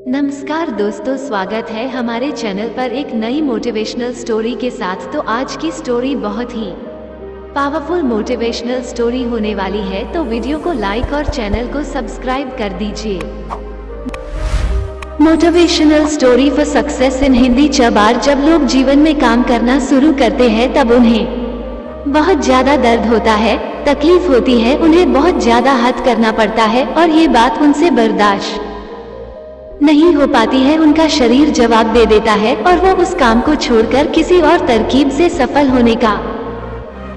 नमस्कार दोस्तों, स्वागत है हमारे चैनल पर एक नई मोटिवेशनल स्टोरी के साथ। तो आज की स्टोरी बहुत ही पावरफुल मोटिवेशनल स्टोरी होने वाली है, तो वीडियो को लाइक और चैनल को सब्सक्राइब कर दीजिए। Motivational story for success in Hindi. जब लोग जीवन में काम करना शुरू करते हैं तब उन्हें बहुत ज्यादा दर्द होता है, तकलीफ होती है, उन्हें बहुत ज्यादा हद करना पड़ता है और ये बात उनसे बर्दाश्त नहीं हो पाती है। उनका शरीर जवाब दे देता है और वो उस काम को छोड़कर किसी और तरकीब से सफल होने का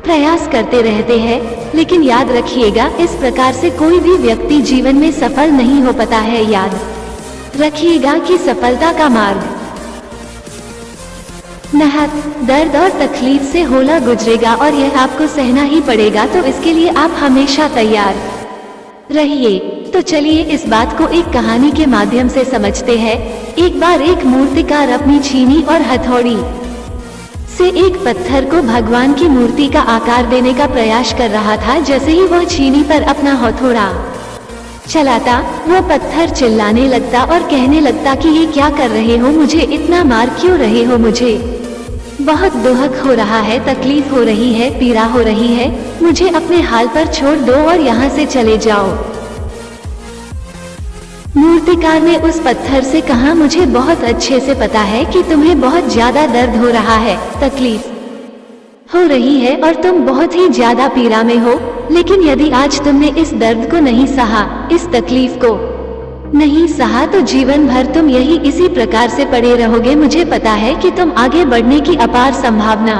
प्रयास करते रहते हैं। लेकिन याद रखिएगा, इस प्रकार से कोई भी व्यक्ति जीवन में सफल नहीं हो पाता है। याद रखिएगा कि सफलता का मार्ग मेहनत, दर्द और तकलीफ से होला गुजरेगा और यह आपको सहना ही पड़ेगा, तो इसके लिए आप हमेशा तैयार रहिए। तो चलिए इस बात को एक कहानी के माध्यम से समझते हैं। एक बार एक मूर्तिकार अपनी छीनी और हथौड़ी से एक पत्थर को भगवान की मूर्ति का आकार देने का प्रयास कर रहा था। जैसे ही वह छीनी पर अपना हथौड़ा चलाता, वो पत्थर चिल्लाने लगता और कहने लगता कि ये क्या कर रहे हो, मुझे इतना मार क्यों रहे हो, मुझे बहुत दुख हो रहा है, तकलीफ हो रही है, पीड़ा हो रही है, मुझे अपने हाल पर छोड़ दो और यहाँ से चले जाओ। मूर्तिकार ने उस पत्थर से कहा, मुझे बहुत अच्छे से पता है कि तुम्हें बहुत ज्यादा दर्द हो रहा है, तकलीफ हो रही है और तुम बहुत ही ज्यादा पीड़ा में हो, लेकिन यदि आज तुमने इस दर्द को नहीं सहा, इस तकलीफ को नहीं सहा, तो जीवन भर तुम यही इसी प्रकार से पड़े रहोगे। मुझे पता है कि तुम आगे बढ़ने की अपार संभावना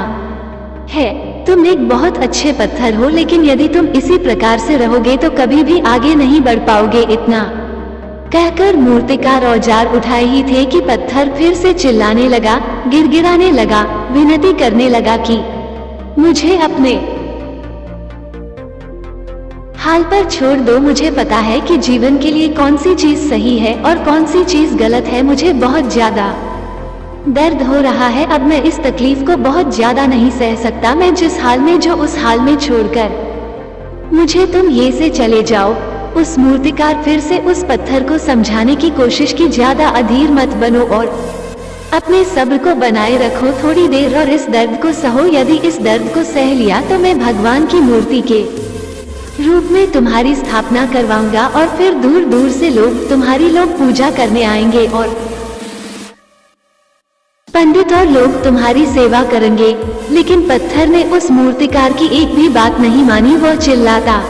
है, तुम एक बहुत अच्छे पत्थर हो, लेकिन यदि तुम इसी प्रकार से रहोगे तो कभी भी आगे नहीं बढ़ पाओगे। इतना कहकर मूर्तिकार औजार उठाए ही थे कि पत्थर फिर से चिल्लाने लगा, गिड़गिड़ाने लगा, विनती करने लगा कि मुझे अपने हाल पर छोड़ दो। मुझे पता है कि जीवन के लिए कौन सी चीज सही है और कौन सी चीज गलत है। मुझे बहुत ज्यादा दर्द हो रहा है, अब मैं इस तकलीफ को बहुत ज्यादा नहीं सह सकता। मैं जिस हाल में जो उस हाल में छोड़कर मुझे तुम ये से चले जाओ। उस मूर्तिकार फिर से उस पत्थर को समझाने की कोशिश की, ज्यादा अधीर मत बनो और अपने सब्र को बनाए रखो थोड़ी देर और इस दर्द को सहो। यदि इस दर्द को सह लिया तो मैं भगवान की मूर्ति के रूप में तुम्हारी स्थापना करवाऊंगा और फिर दूर दूर से लोग तुम्हारी पूजा करने आएंगे और पंडित और लोग तुम्हारी सेवा करेंगे। लेकिन पत्थर ने उस मूर्तिकार की एक भी बात नहीं मानी, वो चिल्लाता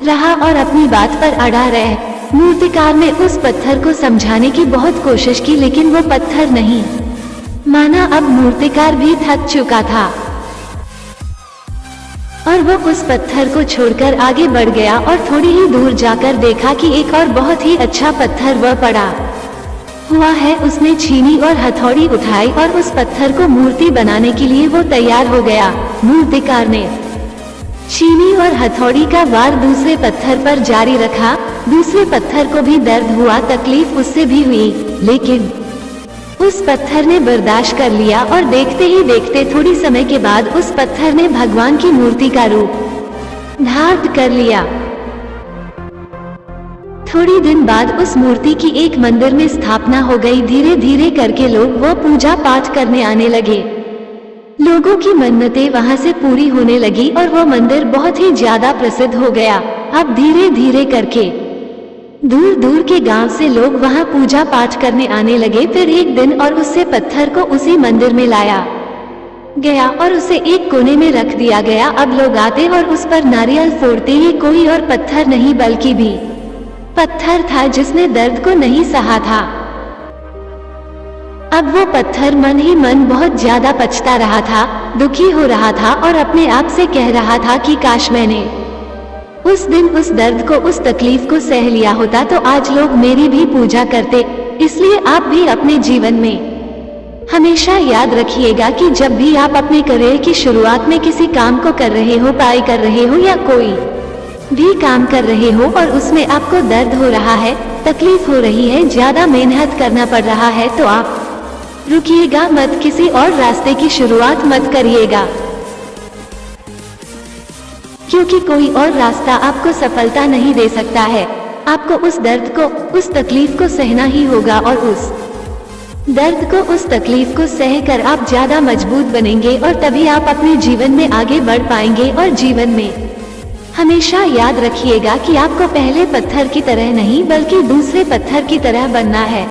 रहा और अपनी बात पर अड़ा रहे। मूर्तिकार ने उस पत्थर को समझाने की बहुत कोशिश की, लेकिन वो पत्थर नहीं माना। अब मूर्तिकार भी थक चुका था और वो उस पत्थर को छोड़कर आगे बढ़ गया और थोड़ी ही दूर जाकर देखा कि एक और बहुत ही अच्छा पत्थर वह पड़ा हुआ है। उसने छीनी और हथौड़ी उठाई और उस पत्थर को मूर्ति बनाने के लिए वो तैयार हो गया। मूर्तिकार ने छीनी और हथौड़ी का वार दूसरे पत्थर पर जारी रखा। दूसरे पत्थर को भी दर्द हुआ, तकलीफ उससे भी हुई, लेकिन उस पत्थर ने बर्दाश्त कर लिया और देखते ही देखते थोड़ी समय के बाद उस पत्थर ने भगवान की मूर्ति का रूप धारण कर लिया। थोड़ी दिन बाद उस मूर्ति की एक मंदिर में स्थापना हो गई। धीरे धीरे करके लोग वो पूजा पाठ करने आने लगे। लोगों की मन्नतें वहां से पूरी होने लगी और वो मंदिर बहुत ही ज्यादा प्रसिद्ध हो गया। अब धीरे धीरे करके दूर दूर के गांव से लोग वहां पूजा पाठ करने आने लगे। फिर एक दिन और उससे पत्थर को उसी मंदिर में लाया गया और उसे एक कोने में रख दिया गया। अब लोग आते और उस पर नारियल फोड़ते। ये कोई और पत्थर नहीं बल्कि भी पत्थर था जिसने दर्द को नहीं सहा था। अब वो पत्थर मन ही मन बहुत ज्यादा पछता रहा था, दुखी हो रहा था और अपने आप से कह रहा था कि काश मैंने उस दिन उस दर्द को, उस तकलीफ को सह लिया होता तो आज लोग मेरी भी पूजा करते। इसलिए आप भी अपने जीवन में हमेशा याद रखिएगा कि जब भी आप अपने करियर की शुरुआत में किसी काम को कर रहे हो, पढ़ाई कर रहे हो या कोई भी काम कर रहे हो और उसमें आपको दर्द हो रहा है, तकलीफ हो रही है, ज्यादा मेहनत करना पड़ रहा है, तो आप रुकिएगा मत, किसी और रास्ते की शुरुआत मत करिएगा, क्योंकि कोई और रास्ता आपको सफलता नहीं दे सकता है। आपको उस दर्द को, उस तकलीफ को सहना ही होगा और उस दर्द को, उस तकलीफ को सहकर आप ज्यादा मजबूत बनेंगे और तभी आप अपने जीवन में आगे बढ़ पाएंगे। और जीवन में हमेशा याद रखिएगा कि आपको पहले पत्थर की तरह नहीं बल्कि दूसरे पत्थर की तरह बनना है।